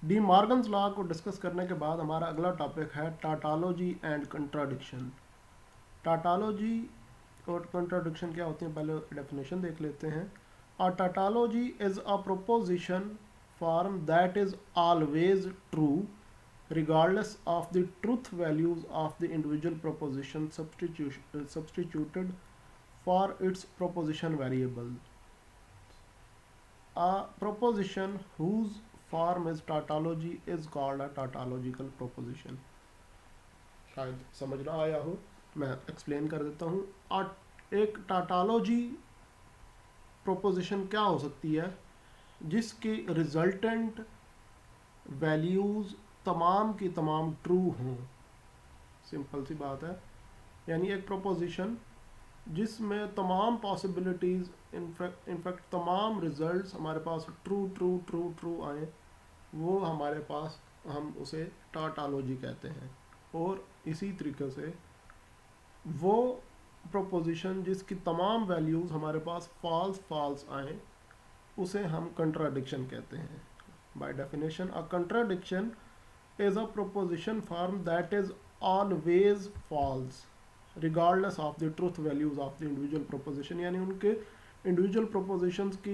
D Morgan's law को discuss करने के बाद हमारा अगला टॉपिक है टाटोलॉजी एंड कंट्राडिक्शन। टाटोलॉजी और कंट्राडिक्शन क्या होती है, पहले डेफिनेशन देख लेते हैं। A tautology is a proposition form that is always true regardless of the truth values of the individual proposition substituted for its proposition variable. A proposition whose form is tautology is called a tautological proposition. शायद समझ ना आया हो, मैं explain कर देता हूँ। एक टाटोलॉजी प्रोपोजिशन क्या हो सकती है, जिसकी रिजल्टेंट वैल्यूज़ तमाम की तमाम ट्रू हों। सिंपल सी बात है, यानी एक प्रोपोजिशन जिसमें तमाम पॉसिबिलिटीज़, इनफैक्ट तमाम रिजल्ट्स हमारे पास ट्रू ट्रू ट्रू ट्रू आए, वो हमारे पास, हम उसे टाटोलॉजी कहते हैं। और इसी तरीके से वो प्रोपोजिशन जिसकी तमाम वैल्यूज़ हमारे पास फॉल्स आए, उसे हम कंट्राडिक्शन कहते हैं। By definition, a contradiction is a proposition form that is always false regardless of the truth values of the individual proposition। यानी उनके individual propositions की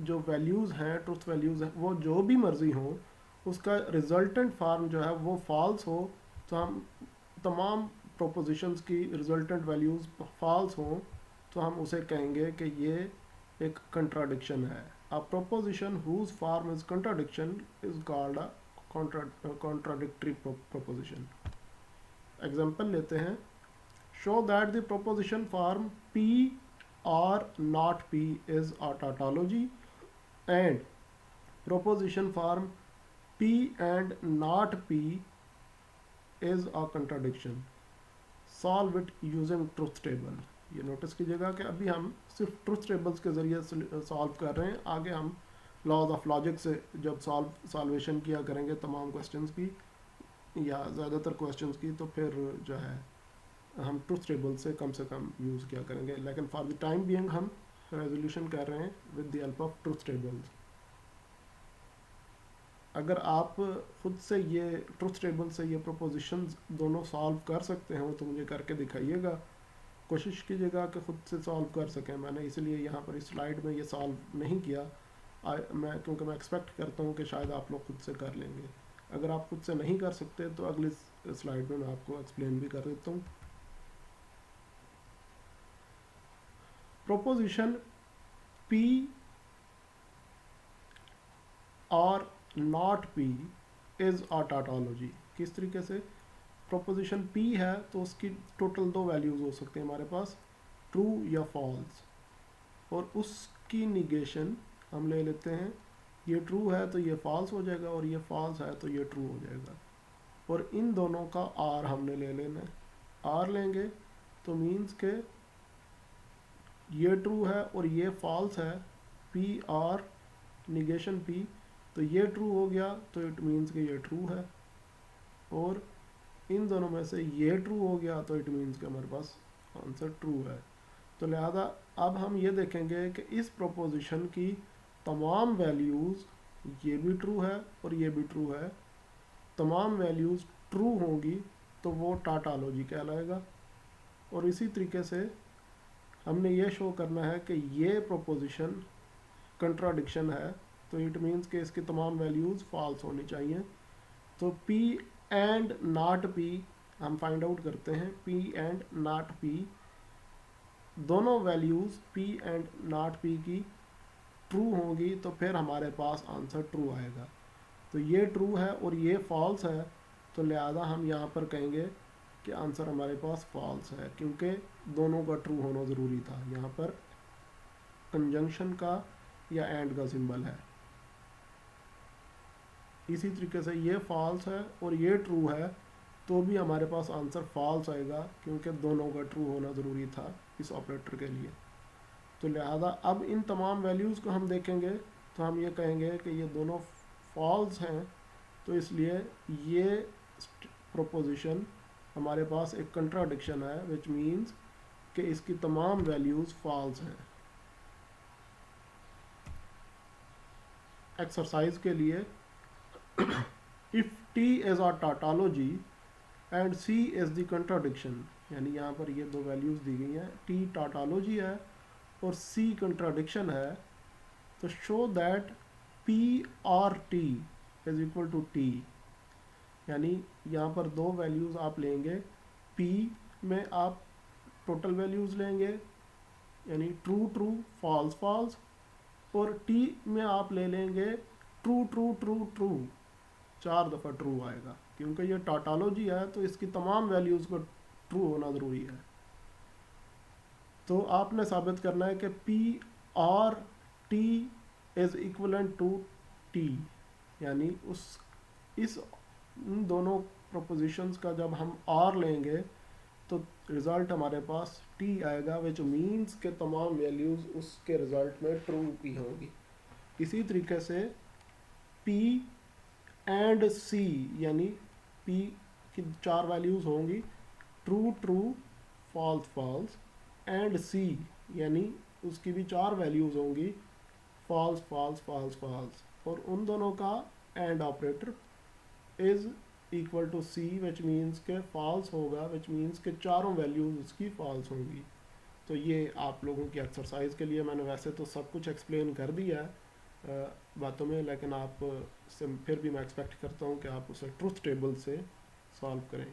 जो values हैं, truth values हैं, वो जो भी मर्जी हो, उसका resultant form जो है वो false हो, तो हम तमाम propositions की resultant values false हो, तो हम उसे कहेंगे कि ये एक contradiction है। A proposition whose form is contradiction is called a contradictory proposition। Example लेते हैं। Show that the proposition form P और not P is a tautology and proposition form P and not P is a contradiction. Solve it using truth table. ये notice कीजिएगा कि अभी हम सिर्फ truth tables के ज़रिए सॉल्व कर रहे हैं। आगे हम लॉज ऑफ लॉजिक से जब सॉल्वेशन किया करेंगे तमाम क्वेश्चंस की या ज़्यादातर क्वेश्चंस की, तो फिर जो है हम ट्रुथ टेबल से कम यूज़ किया करेंगे। लेकिन फॉर द टाइम बीइंग हम रेजोल्यूशन कर रहे हैं with the help of truth tables. अगर आप खुद से ये ट्रुथ टेबल से ये प्रोपोजिशंस दोनों सॉल्व कर सकते हो तो मुझे करके दिखाइएगा। कोशिश कीजिएगा कि खुद से सॉल्व कर सकें। मैंने इसलिए यहाँ पर इस स्लाइड में ये सॉल्व नहीं किया, क्योंकि मैं एक्सपेक्ट करता हूँ कि शायद आप लोग खुद से कर लेंगे। अगर आप खुद से नहीं कर सकते तो अगली स्लाइड में मैं आपको एक्सप्लेन भी कर देता हूँ। प्रोपोजिशन P और नॉट P इज अ टाटोलॉजी। किस तरीके से? प्रोपोजिशन P है तो उसकी टोटल दो वैल्यूज हो सकते हैं हमारे पास, ट्रू या फॉल्स, और उसकी निगेशन हम ले लेते हैं। ये ट्रू है तो ये फॉल्स हो जाएगा, और ये फॉल्स है तो ये ट्रू हो जाएगा। और इन दोनों का आर हमने ले लेना है। आर लेंगे तो मीन्स के ये ट्रू है और ये फॉल्स है, पी आर निगेशन पी, तो ये ट्रू हो गया तो इट मीन्स कि ये ट्रू है। और इन दोनों में से ये ट्रू हो गया तो इट मीन्स कि हमारे पास आंसर ट्रू है। तो लिहाजा अब हम ये देखेंगे कि इस प्रोपोजिशन की तमाम वैल्यूज़, ये भी ट्रू है और ये भी ट्रू है, तमाम वैल्यूज़ ट्रू होंगी तो वो टाटोलॉजी कहलाएगा। और इसी तरीके से हमने ये शो करना है कि ये प्रोपोजिशन कंट्राडिक्शन है, तो इट मीन्स कि इसकी तमाम वैल्यूज़ फॉल्स होनी चाहिए। तो P एंड नॉट P हम फाइंड आउट करते हैं। P एंड नॉट P, दोनों values P and not P की ट्रू होंगी तो फिर हमारे पास आंसर ट्रू आएगा। तो ये ट्रू है और ये फॉल्स है, तो लिहाजा हम यहाँ पर कहेंगे कि आंसर हमारे पास फॉल्स है, क्योंकि दोनों का ट्रू होना ज़रूरी था। यहाँ पर कंजंक्शन का या एंड का सिंबल है। इसी तरीके से ये फॉल्स है और ये ट्रू है, तो भी हमारे पास आंसर फॉल्स आएगा, क्योंकि दोनों का ट्रू होना ज़रूरी था इस ऑपरेटर के लिए। तो लिहाजा अब इन तमाम वैल्यूज़ को हम देखेंगे तो हम ये कहेंगे कि ये दोनों फॉल्स हैं, तो इसलिए ये प्रोपोजिशन हमारे पास एक कंट्राडिक्शन है, विच मीन्स कि इसकी तमाम वैल्यूज़ फॉल्स हैं। एक्सरसाइज के लिए if T is a tautology and C is the contradiction, यानी यहाँ पर ये दो वैल्यूज़ दी गई हैं, टी टाटोलॉजी है और सी कंट्राडिक्शन है, तो show that P or T is equal to T. यानी यहाँ पर दो वैल्यूज़ आप लेंगे, पी में आप टोटल वैल्यूज़ लेंगे यानी ट्रू ट्रू फॉल्स फॉल्स, और टी में आप ले लेंगे ट्रू ट्रू ट्रू ट्रू, 4 दफ़ा ट्रू आएगा, क्योंकि ये टाटोलॉजी है तो इसकी तमाम वैल्यूज़ को ट्रू होना ज़रूरी है। तो आपने साबित करना है कि P or T is equivalent to T, यानी इस इन दोनों प्रोपोजिशंस का जब हम आर लेंगे तो रिज़ल्ट हमारे पास टी आएगा, विच मीन्स के तमाम वैल्यूज़ उसके रिज़ल्ट में ट्रू की होंगी। इसी तरीके से पी एंड सी, यानी पी की 4 वैल्यूज़ होंगी, true true false false, and C यानी उसकी भी 4 वैल्यूज़ होंगी, फॉल्स फॉल्स फॉल्स फॉल्स, और उन दोनों का and operator is equal to C, which means के फॉल्स होगा, विच मीन्स के चारों वैल्यूज़ उसकी फॉल्स होंगी। तो ये आप लोगों की एक्सरसाइज के लिए मैंने वैसे तो सब कुछ एक्सप्लेन कर दिया है बातों में, लेकिन आप से फिर भी मैं एक्सपेक्ट करता हूँ कि आप उसे ट्रुथ टेबल से सॉल्व करें।